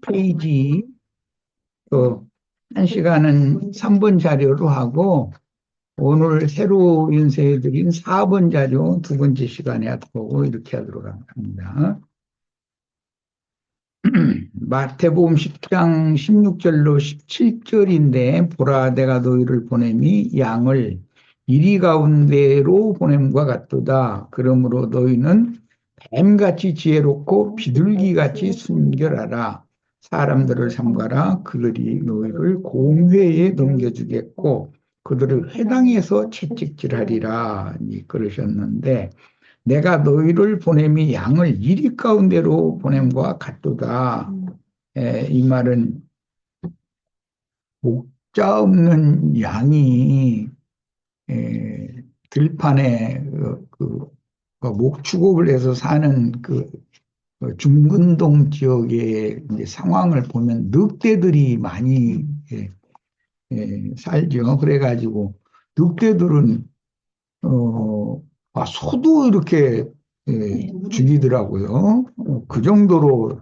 페이지 또 1시간은 3번 자료로 하고 오늘 새로 인쇄해드린 4번 자료 두 번째 시간에 보고 이렇게 하도록 합니다. 마태복음 10장 16절로 17절인데 보라 내가 너희를 보냄이 양을 이리 가운데로 보냄과 같도다. 그러므로 너희는 뱀같이 지혜롭고 비둘기같이 순결하라. 사람들을 삼가라. 그들이 너희를 공회에 넘겨주겠고 그들을 회당에서 채찍질하리라. 그러셨는데 내가 너희를 보냄이 양을 이리 가운데로 보냄과 같도다. 이 말은 목자 없는 양이 들판에 목축업을 해서 사는 중근동 지역의 이제 상황을 보면 늑대들이 많이 살죠. 그래가지고 늑대들은 소도 이렇게 죽이더라고요. 그 정도로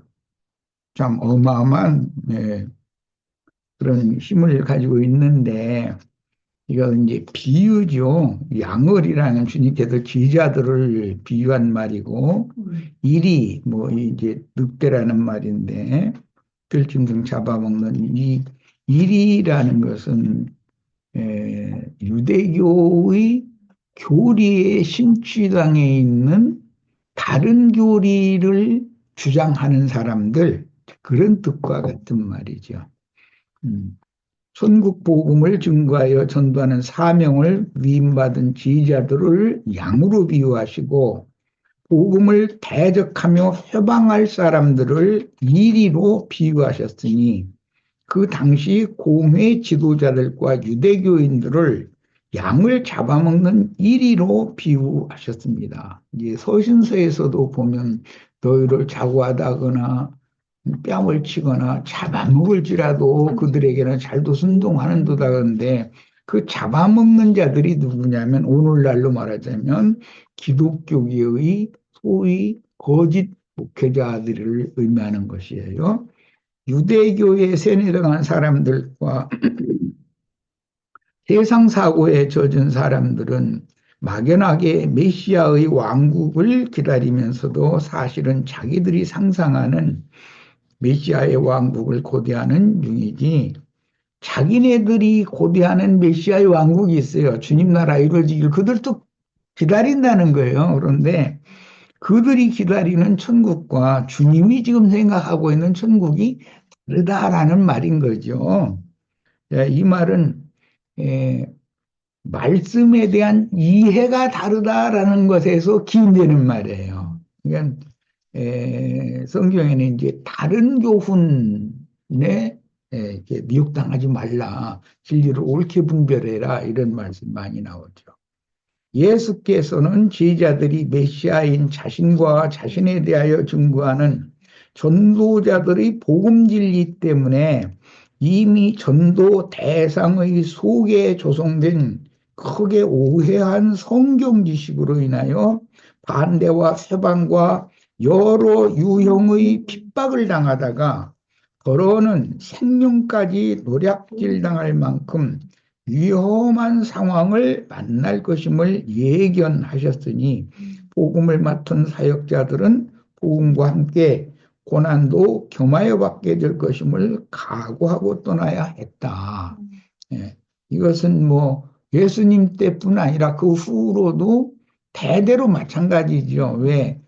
참 어마어마한 그런 힘을 가지고 있는데 이거 이제 비유죠. 양얼이라는 주님께서 기자들을 비유한 말이고 일이 뭐 이제 늑대라는 말인데 들짐승 잡아먹는 이 일이라는 것은 유대교의 교리에 심취당해 있는 다른 교리를 주장하는 사람들 그런 뜻과 같은 말이죠. 천국 복음을 증거하여 전도하는 사명을 위임받은 지휘자들을 양으로 비유하시고 복음을 대적하며 회방할 사람들을 이리로 비유하셨으니 그 당시 공회 지도자들과 유대교인들을 양을 잡아먹는 이리로 비유하셨습니다. 이제 서신서에서도 보면 너희를 자고하다거나 뺨을 치거나 잡아먹을지라도 그들에게는 잘도 순종하는도다. 그런데 그 잡아먹는 자들이 누구냐면 오늘날로 말하자면 기독교계의 소위 거짓 목회자들을 의미하는 것이에요. 유대교에 세뇌당한 사람들과 세상 사고에 젖은 사람들은 막연하게 메시아의 왕국을 기다리면서도 사실은 자기들이 상상하는 메시아의 왕국을 고대하는 중이지 자기네들이 고대하는 메시아의 왕국이 있어요. 주님 나라 이루어지길 그들도 기다린다는 거예요. 그런데 그들이 기다리는 천국과 주님이 지금 생각하고 있는 천국이 다르다라는 말인 거죠. 이 말은 말씀에 대한 이해가 다르다라는 것에서 기인되는 말이에요. 그러니까 성경에는 이제 다른 교훈에 이렇게 미혹당하지 말라, 진리를 옳게 분별해라 이런 말씀 많이 나오죠. 예수께서는 제자들이 메시아인 자신과 자신에 대하여 증거하는 전도자들의 복음 진리 때문에 이미 전도 대상의 속에 조성된 크게 오해한 성경 지식으로 인하여 반대와 세방과 여러 유형의 핍박을 당하다가 더러는 생명까지 노략질 당할 만큼 위험한 상황을 만날 것임을 예견하셨으니 복음을 맡은 사역자들은 복음과 함께 고난도 겸하여 받게 될 것임을 각오하고 떠나야 했다. 이것은 뭐 예수님 때뿐 아니라 그 후로도 대대로 마찬가지죠. 왜?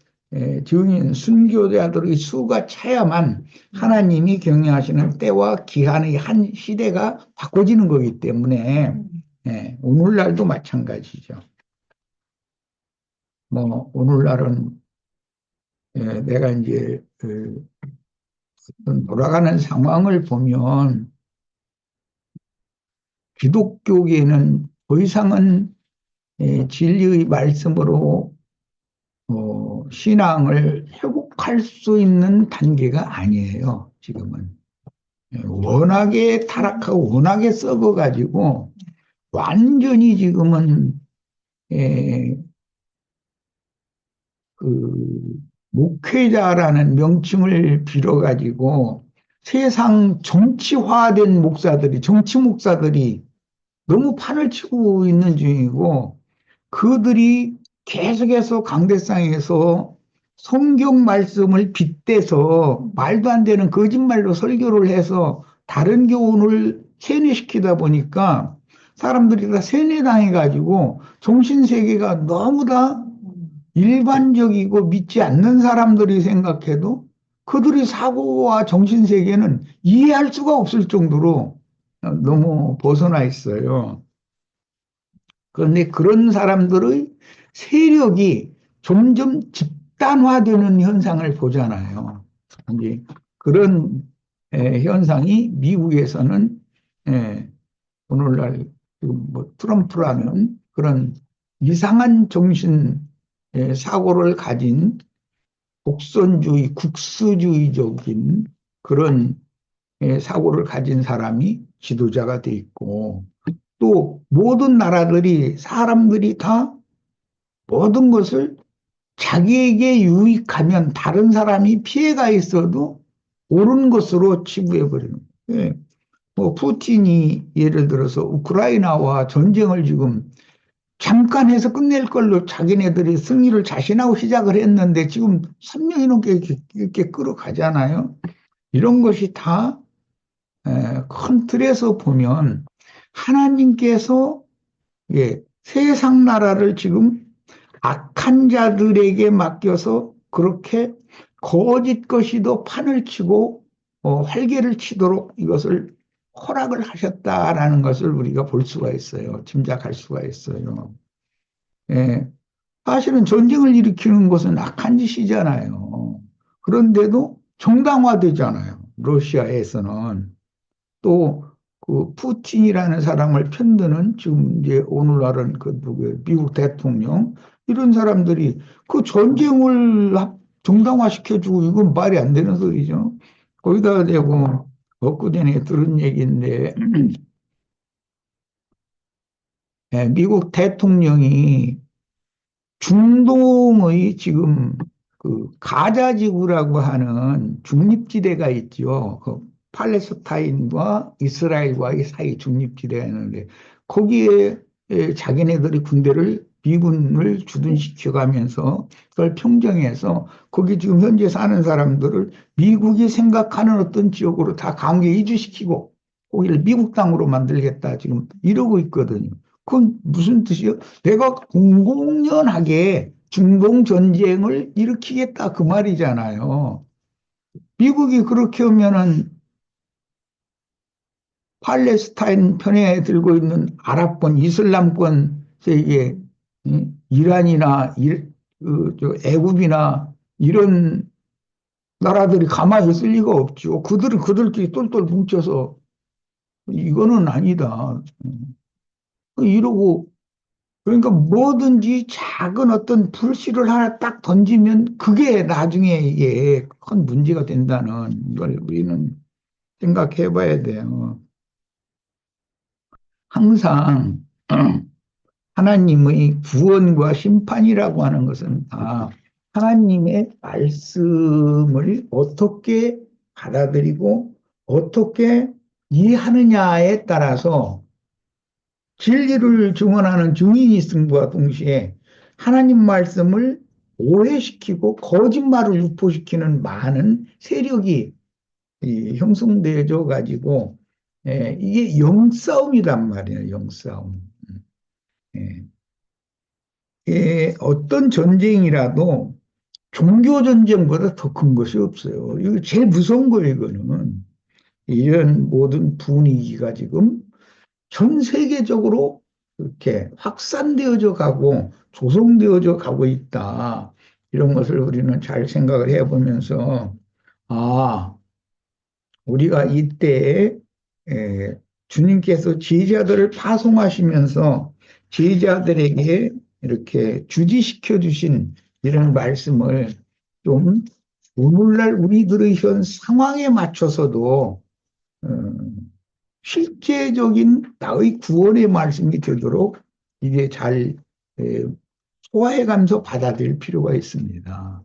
증인 순교자들의 수가 차야만 하나님이 경영하시는 때와 기한의 한 시대가 바꿔지는 거기 때문에 오늘날도 마찬가지죠. 뭐 오늘날은 내가 이제 돌아가는 상황을 보면 기독교계는 더 이상은 진리의 말씀으로 신앙을 회복할 수 있는 단계가 아니에요. 지금은 워낙에 타락하고 워낙에 썩어가지고 완전히 지금은 그 목회자라는 명칭을 빌어가지고 세상 정치화된 목사들이, 정치 목사들이 너무 판을 치고 있는 중이고, 그들이 계속해서 강대상에서 성경 말씀을 빗대서 말도 안 되는 거짓말로 설교를 해서 다른 교훈을 세뇌시키다 보니까 사람들이 다 세뇌당해가지고 정신세계가 너무 다 일반적이고 믿지 않는 사람들이 생각해도 그들의 사고와 정신세계는 이해할 수가 없을 정도로 너무 벗어나 있어요. 그런데 그런 사람들의 세력이 점점 집단화되는 현상을 보잖아요. 이제 그런 현상이 미국에서는 오늘날 지금 뭐 트럼프라는 그런 이상한 정신 사고를 가진 독선주의, 국수주의적인 그런 사고를 가진 사람이 지도자가 돼 있고 또 모든 나라들이 사람들이 다 모든 것을 자기에게 유익하면 다른 사람이 피해가 있어도 옳은 것으로 치부해 버리는 거예요. 뭐 푸틴이 예를 들어서 우크라이나와 전쟁을 지금 잠깐 해서 끝낼 걸로 자기네들이 승리를 자신하고 시작을 했는데 지금 3년이 넘게 이렇게 끌어가잖아요. 이런 것이 다 큰 틀에서 보면 하나님께서 세상 나라를 지금 악한 자들에게 맡겨서 그렇게 거짓 것이도 판을 치고 활개를 치도록 이것을 허락을 하셨다라는 것을 우리가 볼 수가 있어요. 짐작할 수가 있어요. 예, 사실은 전쟁을 일으키는 것은 악한 짓이잖아요. 그런데도 정당화되잖아요. 러시아에서는. 또 그 푸틴이라는 사람을 편드는 지금 이제 오늘날은 그 누구 미국 대통령 이런 사람들이 그 전쟁을 정당화시켜주고 이건 말이 안 되는 소리죠. 거기다가 대고 엊그전에 들은 얘기인데 미국 대통령이 중동의 지금 그 가자 지구라고 하는 중립지대가 있죠. 그 팔레스타인과 이스라엘과의 사이 중립지대가 있는데 거기에 자기네들이 군대를 미군을 주둔시켜 가면서 그걸 평정해서 거기 지금 현재 사는 사람들을 미국이 생각하는 어떤 지역으로 다 강제 이주시키고 거기를 미국 땅으로 만들겠다 지금 이러고 있거든요. 그건 무슨 뜻이요? 내가 공공연하게 중동 전쟁을 일으키겠다 그 말이잖아요. 미국이 그렇게 하면은 팔레스타인 편에 들고 있는 아랍권, 이슬람권 세계, 이란이나 애굽이나 이런 나라들이 가만히 있을 리가 없죠. 그들은 그들끼리 똘똘 뭉쳐서 이거는 아니다. 이러고 그러니까 뭐든지 작은 어떤 불씨를 하나 딱 던지면 그게 나중에 이게 큰 문제가 된다는 걸 우리는 생각해 봐야 돼요. 항상 하나님의 구원과 심판이라고 하는 것은 다 하나님의 말씀을 어떻게 받아들이고 어떻게 이해하느냐에 따라서 진리를 증언하는 증인이 있음과 동시에 하나님 말씀을 오해시키고 거짓말을 유포시키는 많은 세력이 형성되어져 가지고 이게 영싸움이란 말이에요. 영싸움. 예. 어떤 전쟁이라도 종교 전쟁보다 더 큰 것이 없어요. 이거 제일 무서운 거예요. 이거는 이런 모든 분위기가 지금 전 세계적으로 이렇게 확산되어져 가고 조성되어져 가고 있다. 이런 것을 우리는 잘 생각을 해보면서 아, 우리가 이때 에, 주님께서 제자들을 파송하시면서 제자들에게 이렇게 주지시켜 주신 이런 말씀을 좀 오늘날 우리들의 현 상황에 맞춰서도 어, 실제적인 나의 구원의 말씀이 되도록 이게 잘 에, 소화해가면서 받아들일 필요가 있습니다.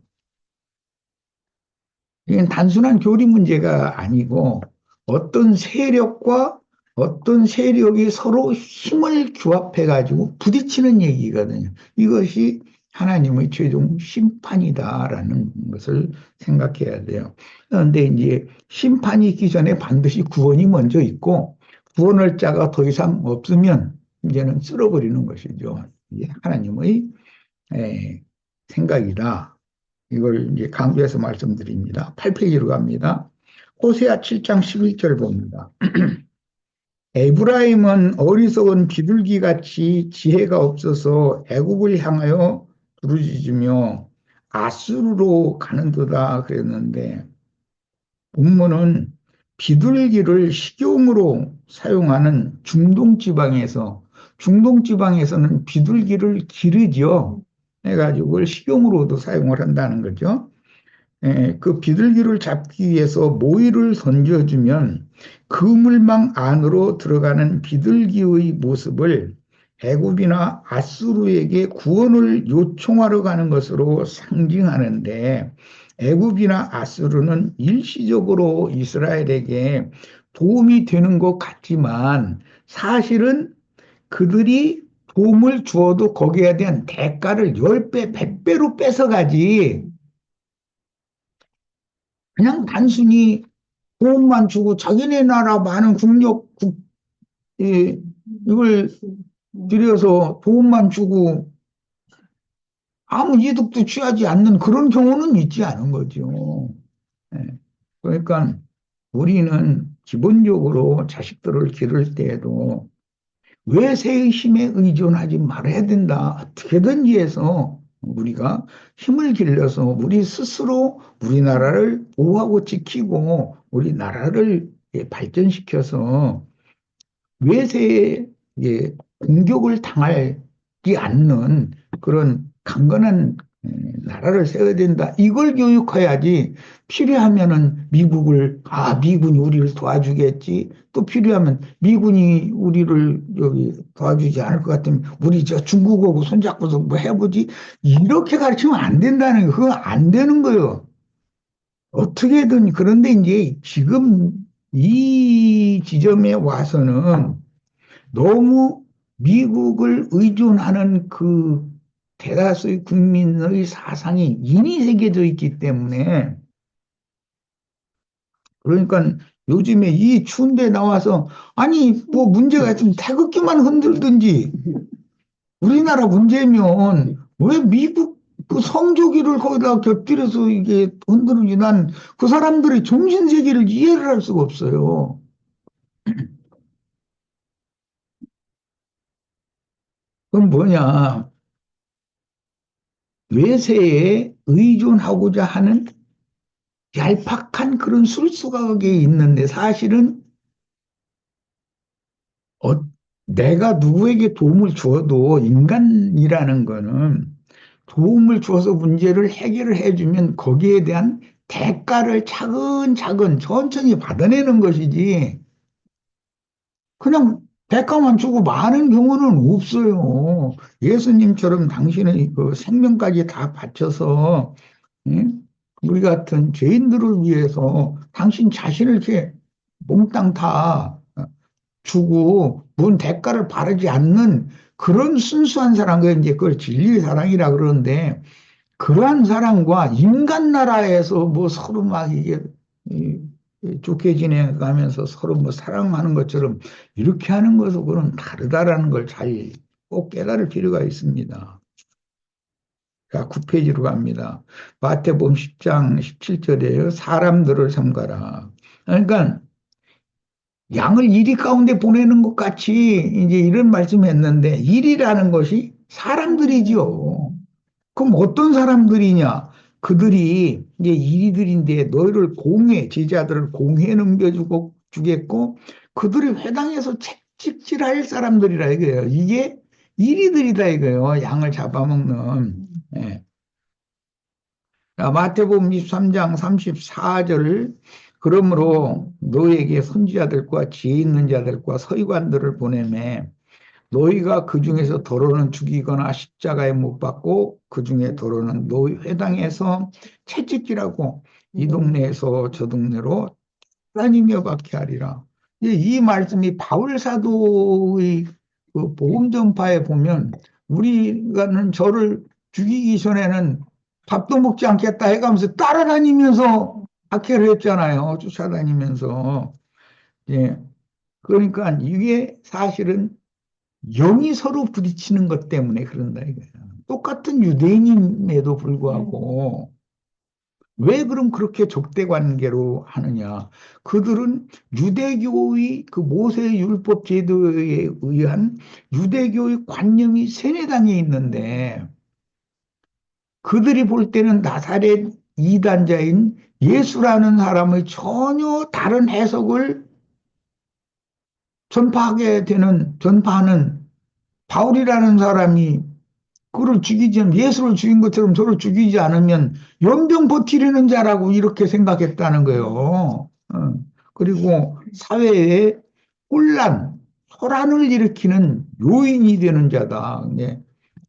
이건 단순한 교리 문제가 아니고 어떤 세력과 어떤 세력이 서로 힘을 규합해 가지고 부딪히는 얘기거든요. 이것이 하나님의 최종 심판이다라는 것을 생각해야 돼요. 그런데 이제 심판이 있기 전에 반드시 구원이 먼저 있고 구원할 자가 더 이상 없으면 이제는 쓸어버리는 것이죠. 이게 하나님의 생각이다. 이걸 이제 강조해서 말씀드립니다. 8페이지로 갑니다. 호세아 7장 11절 봅니다. 에브라임은 어리석은 비둘기같이 지혜가 없어서 애굽을 향하여 부르짖으며 아수르로 가는도다 그랬는데 본문은 비둘기를 식용으로 사용하는 중동지방에서는 비둘기를 기르죠. 해가지고 그걸 식용으로도 사용을 한다는 거죠. 그 비둘기를 잡기 위해서 모이를 던져주면 그물망 안으로 들어가는 비둘기의 모습을 애굽이나 아수르에게 구원을 요청하러 가는 것으로 상징하는데 애굽이나 아수르는 일시적으로 이스라엘에게 도움이 되는 것 같지만 사실은 그들이 도움을 주어도 거기에 대한 대가를 10배, 100배로 뺏어가지 그냥 단순히 도움만 주고 자기네 나라 많은 이걸 들여서 도움만 주고 아무 이득도 취하지 않는 그런 경우는 있지 않은 거죠. 예. 그러니까 우리는 기본적으로 자식들을 기를 때에도 외세의 힘에 의존하지 말아야 된다. 어떻게든지 해서 우리가 힘을 길러서 우리 스스로 우리나라를 보호하고 지키고 우리나라를 발전시켜서 외세에 공격을 당하지 않는 그런 강건한 나라를 세워야 된다. 이걸 교육해야지 필요하면은 미군이 우리를 도와주겠지. 또 필요하면 미군이 우리를 여기 도와주지 않을 것 같으면 우리 저 중국하고 손잡고서 뭐 해보지. 이렇게 가르치면 안 된다는 거. 그거 안 되는 거예요. 어떻게든 그런데 이제 지금 이 지점에 와서는 너무 미국을 의존하는 그 대다수의 국민의 사상이 인이 새겨져 있기 때문에 그러니까 요즘에 이 추운데 나와서 아니 뭐 문제가 있으면 태극기만 흔들든지 우리나라 문제면 왜 미국 그 성조기를 거기다 곁들여서 이게 흔드는지 난 그 사람들의 정신세계를 이해를 할 수가 없어요. 그건 뭐냐 외세에 의존하고자 하는 얄팍한 그런 술수각에 있는데 사실은 어, 내가 누구에게 도움을 주어도 인간이라는 거는 도움을 주어서 문제를 해결을 해주면 거기에 대한 대가를 차근차근 천천히 받아내는 것이지 그냥 대가만 주고 많은 경우는 없어요. 예수님처럼 당신의 그 생명까지 다 바쳐서 예? 우리 같은 죄인들을 위해서 당신 자신을 이렇게 몽땅 다 주고 뭔 대가를 바라지 않는 그런 순수한 사람, 그 이제 그걸 진리의 사랑이라 그러는데 그러한 사랑과 인간 나라에서 뭐 서로 막 이게 이- 좋게 지내가면서 서로 뭐 사랑하는 것처럼 이렇게 하는 것은 그건 다르다라는 걸 잘 꼭 깨달을 필요가 있습니다. 자, 9페이지로 갑니다. 마태복음 10장 17절에요. 사람들을 삼가라. 그러니까 양을 이리 가운데 보내는 것 같이 이제 이런 말씀했는데 일이라는 것이 사람들이지요. 그럼 어떤 사람들이냐? 그들이 이제 이리들인데 너희를 제자들을 공회에 넘겨주고 주겠고 그들이 회당에서 채찍질할 사람들이라 이거예요. 이게 이리들이다 이거예요. 양을 잡아먹는. 예. 마태복음 23장 34절 그러므로 너에게 선지자들과 지혜 있는 자들과 서기관들을 보내매 너희가 그 중에서 더러는 죽이거나 십자가에 못 박고 그 중에 더러는 너희 회당에서 채찍질하고 이 동네에서 저 동네로 다니며 박해하리라. 이 말씀이 바울 사도의 그 복음 전파에 보면 우리가는 저를 죽이기 전에는 밥도 먹지 않겠다 해가면서 따라다니면서 박해를 했잖아요. 쫓아다니면서. 예. 그러니까 이게 사실은 영이 서로 부딪히는 것 때문에 그런다 이거예요. 똑같은 유대인임에도 불구하고 왜 그럼 그렇게 적대 관계로 하느냐? 그들은 유대교의 그 모세 율법 제도에 의한 유대교의 관념이 세뇌당에 있는데 그들이 볼 때는 나사렛 이단자인 예수라는 사람의 전혀 다른 해석을 전파하는 바울이라는 사람이 그를 죽이지 않으면 예수를 죽인 것처럼 저를 죽이지 않으면 연병 버티려는 자라고 이렇게 생각했다는 거예요. 그리고 사회에 혼란, 소란을 일으키는 요인이 되는 자다. 네.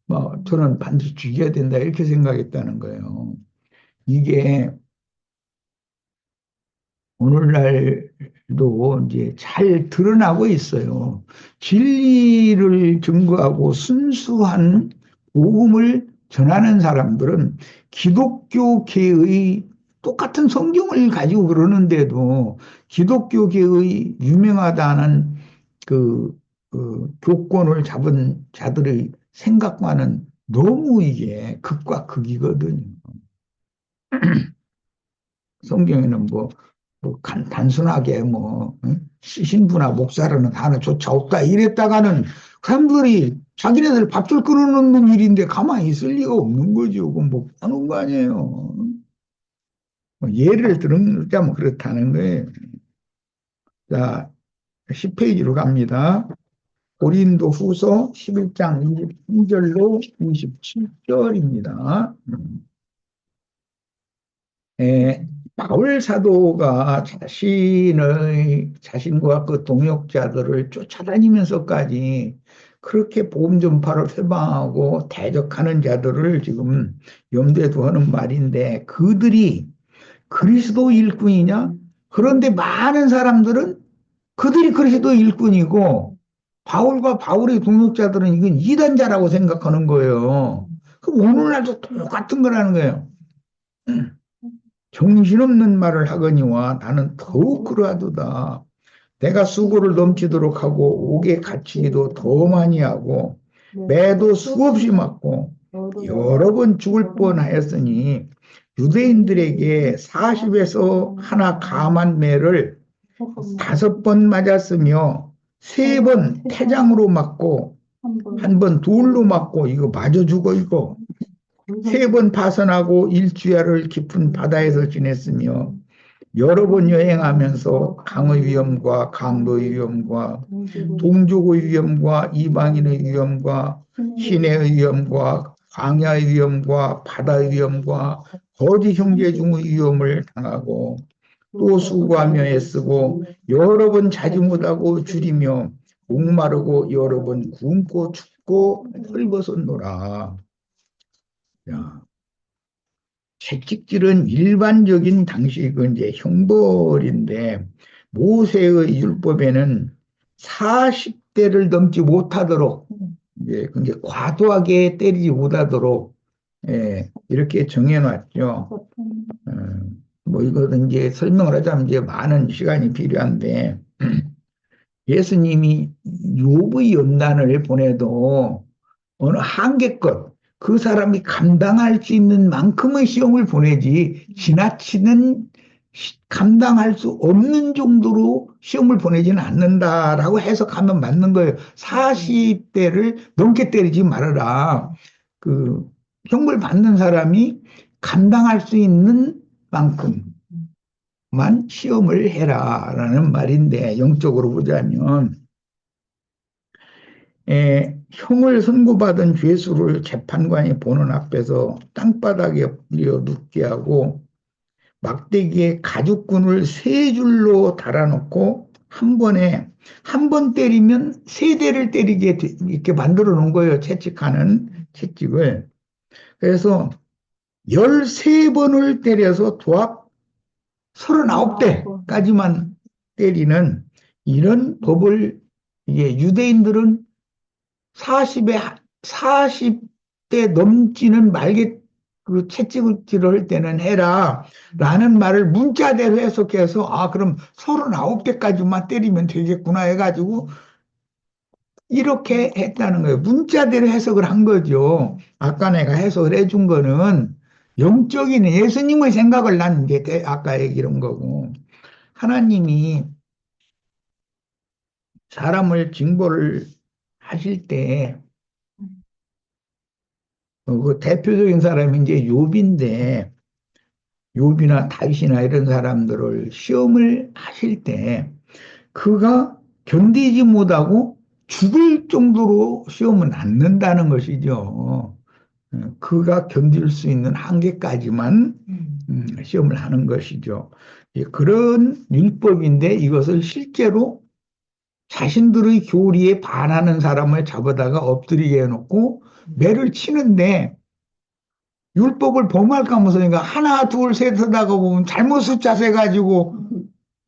뭐 저는 반드시 죽여야 된다 이렇게 생각했다는 거예요. 이게 오늘날도 이제 잘 드러나고 있어요. 진리를 증거하고 순수한 복음을 전하는 사람들은 기독교계의 똑같은 성경을 가지고 그러는데도 기독교계의 유명하다는 그 교권을 잡은 자들의 생각과는 너무 이게 극과 극이거든요. 성경에는 단순하게 신부나 목사라는 단어조차 없다 이랬다가는 사람들이 자기네들 밥줄 끓여놓는 일인데 가만히 있을 리가 없는 거죠. 그건 못 하는 거 아니에요. 예를 들자면 그렇다는 거예요. 자, 10페이지로 갑니다. 고린도 후서 11장 23절로 27절입니다. 바울 사도가 자신과 그 동역자들을 쫓아다니면서까지 그렇게 복음 전파를 회방하고 대적하는 자들을 지금 염두에 두는 말인데 그들이 그리스도 일꾼이냐? 그런데 많은 사람들은 그들이 그리스도 일꾼이고 바울과 바울의 동역자들은 이건 이단자라고 생각하는 거예요. 그럼 오늘날도 똑같은 거라는 거예요. 정신없는 말을 하거니와 나는 더욱 그러하도다. 내가 수고를 넘치도록 하고 옥에 갇히기도 더 많이 하고 매도 수없이 맞고 여러 번 죽을 뻔하였으니 유대인들에게 40에서 하나 감한 매를 5번 맞았으며 3번 태장으로 맞고 1번 돌로 맞고 이거 맞아 죽어 이거 3번 파선하고 일주야를 깊은 바다에서 지냈으며 여러 번 여행하면서 강의 위험과 강도의 위험과 동족의 위험과 이방인의 위험과 시내의 위험과 광야의 위험과 바다의 위험과 거짓 형제 중의 위험을 당하고 또 수고하며 애쓰고 여러 번 자지 못하고 줄이며 목마르고 여러 번 굶고 춥고 헐벗었노라. 야, 채찍질은 일반적인 당시 그 이제 형벌인데 모세의 율법에는 40대를 넘지 못하도록 이제 굉장히 과도하게 때리지 못하도록 이렇게 정해놨죠. 이거는 이제 설명을 하자면 이제 많은 시간이 필요한데 예수님이 욥의 연단을 보내도 어느 한계껏 그 사람이 감당할 수 있는 만큼의 시험을 보내지 지나치는 감당할 수 없는 정도로 시험을 보내지는 않는다라고 해석하면 맞는 거예요. 40대를 넘게 때리지 말아라. 그 형벌 받는 사람이 감당할 수 있는 만큼만 시험을 해라라는 말인데 영적으로 보자면 형을 선고받은 죄수를 재판관이 보는 앞에서 땅바닥에 엎드려 눕게 하고 막대기에 가죽끈을 3줄로 달아놓고 한 번 때리면 3대를 때리게 이렇게 만들어 놓은 거예요. 채찍하는 채찍을. 그래서 13번을 때려서 도합 39대까지만 때리는 이런 법을 이게 유대인들은 40에 40대 넘지는 말게 그 채찍질을 할 때는 해라 라는 말을 문자대로 해석해서 아 그럼 39대까지만 때리면 되겠구나 해가지고 이렇게 했다는 거예요. 문자대로 해석을 한 거죠. 아까 내가 해석을 해준 거는 영적인 예수님의 생각을 난 게 아까 얘기한 거고 하나님이 사람을 징벌을 하실 때 그 대표적인 사람이 이제 욥인데 욥이나 다윗이나 이런 사람들을 시험을 하실 때 그가 견디지 못하고 죽을 정도로 시험은 않는다는 것이죠. 그가 견딜 수 있는 한계까지만 시험을 하는 것이죠. 예, 그런 율법인데 이것을 실제로 자신들의 교리에 반하는 사람을 잡아다가 엎드리게 해놓고 매를 치는데 율법을 범할까 하면서 하나 둘 셋 하다가 보면 잘못 숫자 세가지고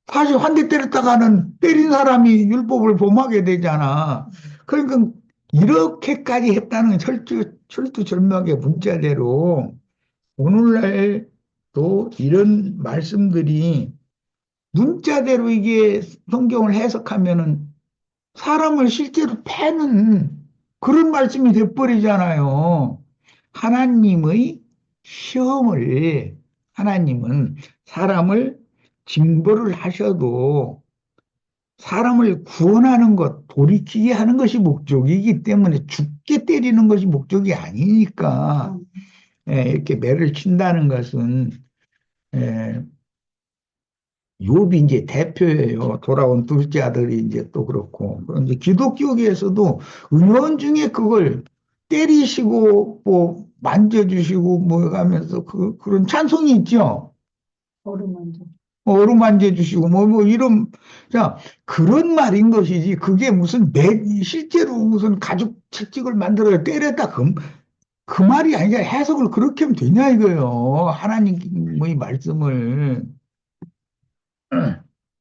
다시 한 대 때렸다가는 때린 사람이 율법을 범하게 되잖아. 그러니까 이렇게까지 했다는 건 철두철미하게 문자대로 오늘날도 이런 말씀들이 문자대로 이게 성경을 해석하면은 사람을 실제로 패는 그런 말씀이 돼버리잖아요. 하나님의 시험을, 하나님은 사람을 징벌을 하셔도 사람을 구원하는 것, 돌이키게 하는 것이 목적이기 때문에 죽게 때리는 것이 목적이 아니니까 이렇게 매를 친다는 것은 예, 욥이 이제 대표예요. 돌아온 둘째 아들이 이제 또 그렇고. 그런데 기독교계에서도 은연중에 그걸 때리시고 뭐 만져주시고 뭐 하면서 그런 찬송이 있죠. 어루만져. 어루만져 주시고 뭐 이런 자 그런 말인 것이지 그게 무슨 실제로 무슨 가죽 채찍을 만들어 때렸다 그 말이 아니라 해석을 그렇게 하면 되냐 이거예요. 하나님의 말씀을.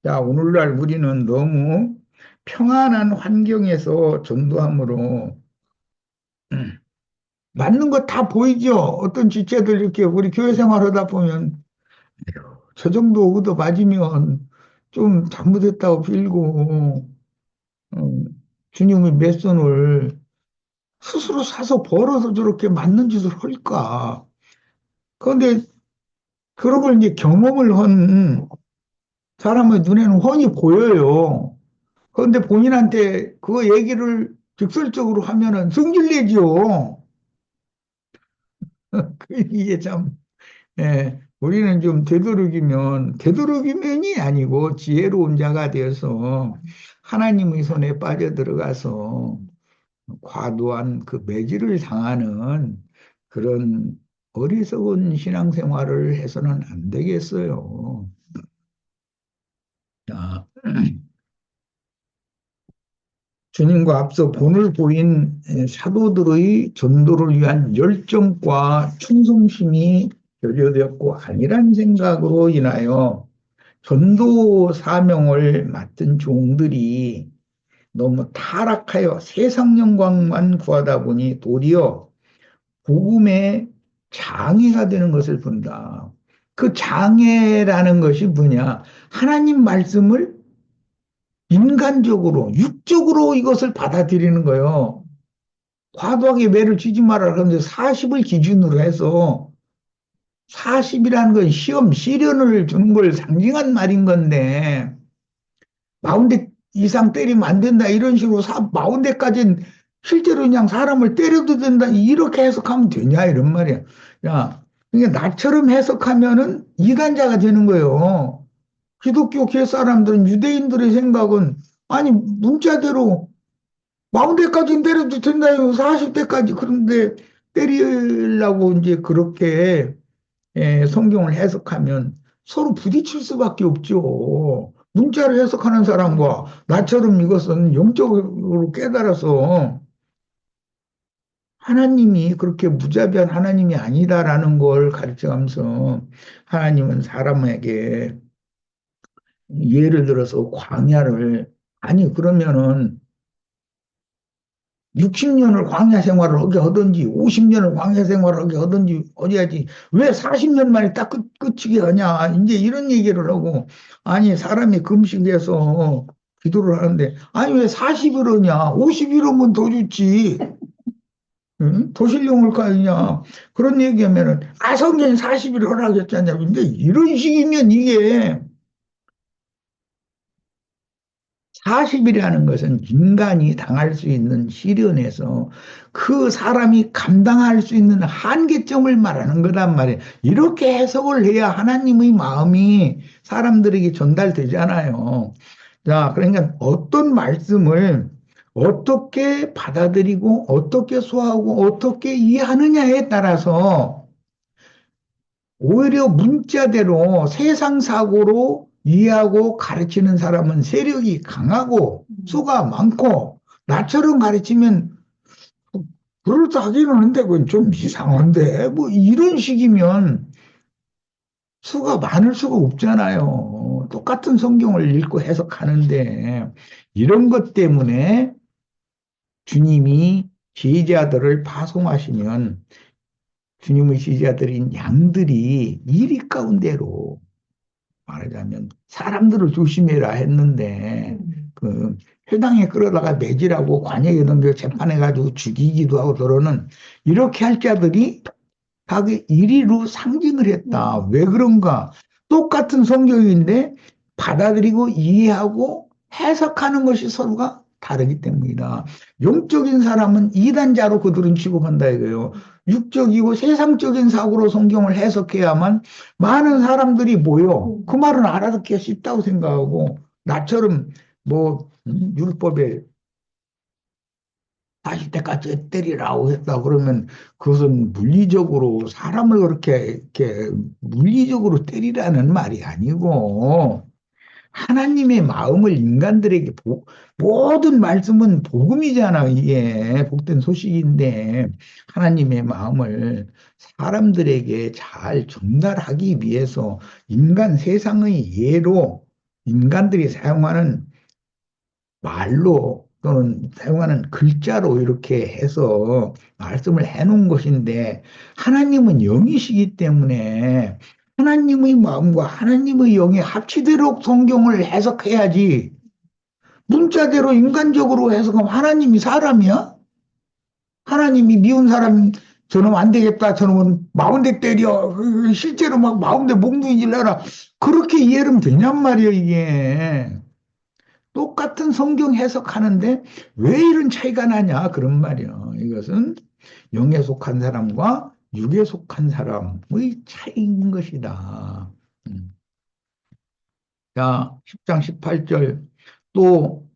자, 오늘날 우리는 너무 평안한 환경에서 전도함으로 맞는 거 다 보이죠? 어떤 지체들 이렇게 우리 교회 생활하다 보면 저 정도 얻어 맞으면 좀 잘못했다고 빌고 어, 주님의 맷손을 스스로 사서 벌어서 저렇게 맞는 짓을 할까? 그런데 그런 걸 이제 경험을 한 사람의 눈에는 훤히 보여요. 그런데 본인한테 그 얘기를 직설적으로 하면은 성질내지요. 이게 참, 예, 우리는 좀 되도록이면이 아니고 지혜로운 자가 되어서 하나님의 손에 빠져들어가서 과도한 그 매질을 당하는 그런 어리석은 신앙생활을 해서는 안 되겠어요. 자, 주님과 앞서 본을 보인 사도들의 전도를 위한 열정과 충성심이 결여되었고 아니란 생각으로 인하여 전도 사명을 맡은 종들이 너무 타락하여 세상 영광만 구하다 보니 도리어 복음의 장애가 되는 것을 본다. 그 장애라는 것이 뭐냐? 하나님 말씀을 인간적으로, 육적으로 이것을 받아들이는 거예요. 과도하게 매를 쥐지 마라. 그런데 40을 기준으로 해서 40이라는 건 시련을 주는 걸 상징한 말인 건데, 40대 이상 때리면 안 된다. 이런 식으로 40대까지는 실제로 그냥 사람을 때려도 된다. 이렇게 해석하면 되냐. 이런 말이야. 야, 그러니까 나처럼 해석하면은 이단자가 되는 거예요. 기독교 계 사람들은 유대인들의 생각은 아니 문자대로 40대까지는 때려도 된다요. 40대까지 그런데 때리려고 이제 그렇게 성경을 해석하면 서로 부딪힐 수밖에 없죠. 문자를 해석하는 사람과 나처럼 이것은 영적으로 깨달아서 하나님이 그렇게 무자비한 하나님이 아니다라는 걸 가르쳐가면서 하나님은 사람에게 예를 들어서 광야를, 아니, 그러면은 60년을 광야 생활을 하게 하든지, 50년을 광야 생활을 하게 하든지, 어디 하지. 왜 40년 만에 딱 끝이게 하냐. 이제 이런 얘기를 하고, 아니, 사람이 금식해서 기도를 하는데, 아니, 왜 40일 하냐. 50일 하면 더 좋지. 응? 도실령을 가느냐. 그런 얘기하면은, 아, 성경이 40일 허락했잖냐. 근데 이런 식이면 이게 40이라는 것은 인간이 당할 수 있는 시련에서 그 사람이 감당할 수 있는 한계점을 말하는 거란 말이에요. 이렇게 해석을 해야 하나님의 마음이 사람들에게 전달되잖아요. 자, 그러니까 어떤 말씀을 어떻게 받아들이고 어떻게 소화하고 어떻게 이해하느냐에 따라서 오히려 문자대로 세상 사고로 이해하고 가르치는 사람은 세력이 강하고 수가 많고 나처럼 가르치면 그럴듯하기는 한데 그건 좀 이상한데 뭐 이런 식이면 수가 많을 수가 없잖아요. 똑같은 성경을 읽고 해석하는데 이런 것 때문에 주님이 제자들을 파송하시면 주님의 제자들인 양들이 이리 가운데로 말하자면 사람들을 조심해라 했는데 그 회당에 끌어다가 매질하고 관역에 넘겨 재판해가지고 죽이기도 하고 그러는 이렇게 할 자들이 다 그 이리로 상징을 했다. 왜 그런가? 똑같은 성경인데 받아들이고 이해하고 해석하는 것이 서로가 다르기 때문이다. 영적인 사람은 이단자로 그들은 취급한다 이거예요. 육적이고 세상적인 사고로 성경을 해석해야만 많은 사람들이 모여 그 말은 알아듣기가 쉽다고 생각하고 나처럼 뭐 율법에 40대까지 때리라고 했다 그러면 그것은 물리적으로 사람을 그렇게 이렇게 물리적으로 때리라는 말이 아니고 하나님의 마음을 인간들에게 모든 말씀은 복음이잖아. 이게 복된 소식인데 하나님의 마음을 사람들에게 잘 전달하기 위해서 인간 세상의 예로 인간들이 사용하는 말로 또는 사용하는 글자로 이렇게 해서 말씀을 해놓은 것인데 하나님은 영이시기 때문에 하나님의 마음과 하나님의 영이 합치도록 성경을 해석해야지 문자대로 인간적으로 해석하면 하나님이 사람이야? 하나님이 미운 사람 저놈 안 되겠다 저놈은 마운데 때려 실제로 막 마운데 몽둥이질러라 그렇게 이해는 되냔 말이야 이게 똑같은 성경 해석하는데 왜 이런 차이가 나냐 그런 말이야. 이것은 영에 속한 사람과 육에 속한 사람의 차이인 것이다. 음. 자, 10장 18절 또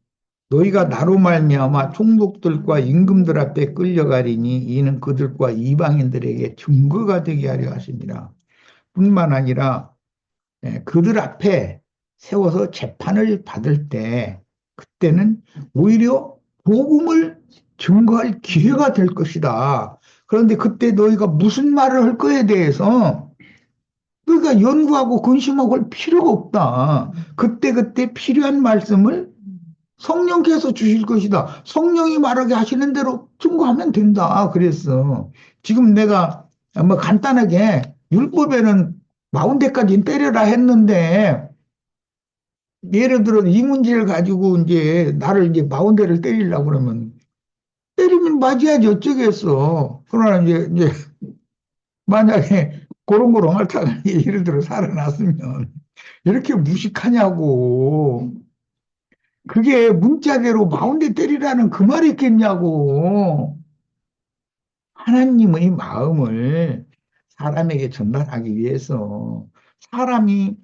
너희가 나로 말미암아 총독들과 임금들 앞에 끌려가리니 이는 그들과 이방인들에게 증거가 되게 하려 하십니다. 뿐만 아니라 그들 앞에 세워서 재판을 받을 때 그때는 오히려 복음을 증거할 기회가 될 것이다. 그런데 그때 너희가 무슨 말을 할 거에 대해서 너희가 연구하고 근심하고 할 필요가 없다. 그때그때 필요한 말씀을 성령께서 주실 것이다. 성령이 말하게 하시는 대로 증거하면 된다. 그랬어. 지금 내가 뭐 간단하게 율법에는 마흔대까지 때려라 했는데 예를 들어 이 문제를 가지고 이제 나를 이제 마흔대를 때리려고 그러면 때리면 맞아야지 어쩌겠어. 그러나 이제 만약에 고롱고롱 앓다가 예를 들어 살아났으면 이렇게 무식하냐고. 그게 문자대로 마흔대 때리라는 그 말이 있겠냐고. 하나님의 마음을 사람에게 전달하기 위해서 사람이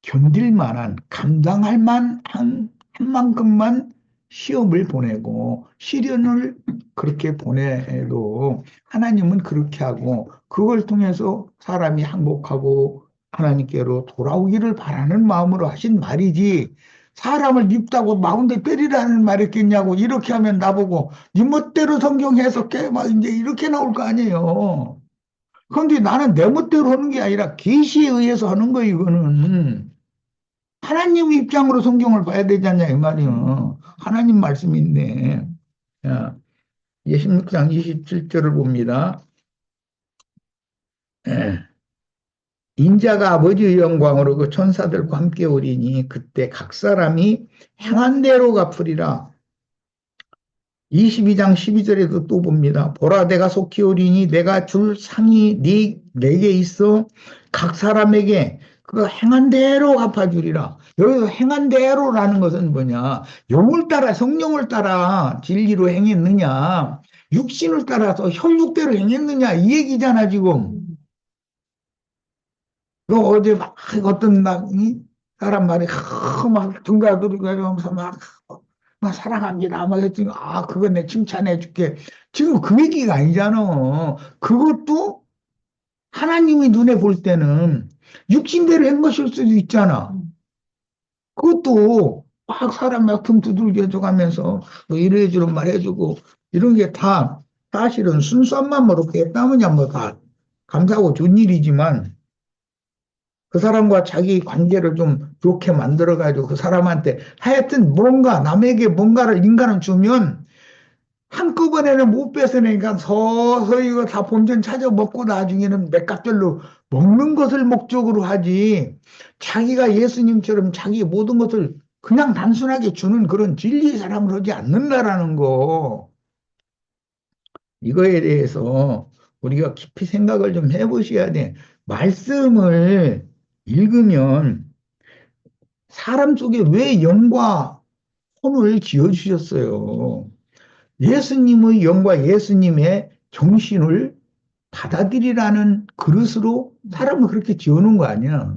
견딜 만한, 감당할 만한 한 만큼만 시험을 보내고 시련을 그렇게 보내도 하나님은 그렇게 하고 그걸 통해서 사람이 행복하고 하나님께로 돌아오기를 바라는 마음으로 하신 말이지 사람을 밉다고 마운데 때리라는 말했겠냐고 이렇게 하면 나보고 네 멋대로 성경 해석해 막 이제 이렇게 나올 거 아니에요. 그런데 나는 내 멋대로 하는 게 아니라 계시에 의해서 하는 거 이거는 하나님 입장으로 성경을 봐야 되잖냐, 이 말이요. 하나님 말씀이 있네. 자, 16장 27절을 봅니다. 예. 인자가 아버지의 영광으로 그 천사들과 함께 오리니 그때 각 사람이 행한 대로 갚으리라. 22장 12절에도 또 봅니다. 보라, 내가 속히 오리니 내가 줄 상이 내게 있어 각 사람에게 그 행한 대로 갚아주리라. 여기서 행한 대로라는 것은 뭐냐? 영을 따라, 성령을 따라 진리로 행했느냐? 육신을 따라서 혈육대로 행했느냐? 이 얘기잖아, 지금. 그 어제 막 어떤 사람 말이 막 등가들고 하면서 막 사랑합니다. 막 했더니 그거 내 칭찬해 줄게. 지금 그 얘기가 아니잖아. 그것도 하나님이 눈에 볼 때는 육신대로 한 것일 수도 있잖아. 그것도 막 사람 막 등 두들겨 줘가면서 뭐 이래주는 말 해주고 이런 게 다 사실은 순수한 마음으로 했다면야 뭐 다 감사하고 좋은 일이지만 그 사람과 자기 관계를 좀 좋게 만들어가지고 그 사람한테 하여튼 뭔가 남에게 뭔가를 인간을 주면 한꺼번에는 못 뺏어내니까 서서히 이거 다 본전 찾아 먹고 나중에는 맥값들로 먹는 것을 목적으로 하지 자기가 예수님처럼 자기 모든 것을 그냥 단순하게 주는 그런 진리의 사람을 하지 않는다라는 거. 이거에 대해서 우리가 깊이 생각을 좀 해보셔야 돼. 말씀을 읽으면 사람 속에 왜 영과 혼을 지어주셨어요? 예수님의 영과 예수님의 정신을 받아들이라는 그릇으로 사람을 그렇게 지어놓은 거 아니야.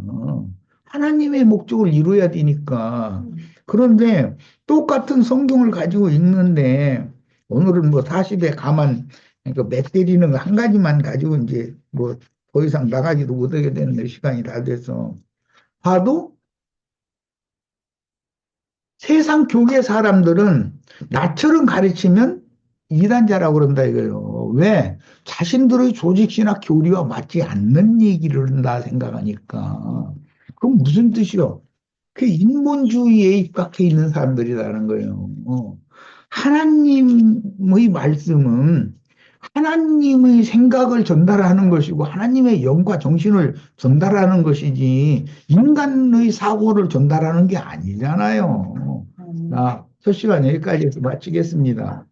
하나님의 목적을 이루어야 되니까. 그런데 똑같은 성경을 가지고 읽는데 오늘은 뭐 40에 가만 그러니까 몇 때리는 거 한 가지만 가지고 이제 뭐 더 이상 나가지도 못하게 되는 시간이 다 돼서 봐도 세상 교계 사람들은 나처럼 가르치면 이단자라고 그런다 이거예요. 왜? 자신들의 조직이나 교리와 맞지 않는 얘기를 한다 생각하니까. 그럼 무슨 뜻이요? 그 인본주의에 입각해 있는 사람들이라는 거예요. 하나님의 말씀은 하나님의 생각을 전달하는 것이고 하나님의 영과 정신을 전달하는 것이지 인간의 사고를 전달하는 게 아니잖아요. 자, 첫 시간 여기까지 해서 마치겠습니다.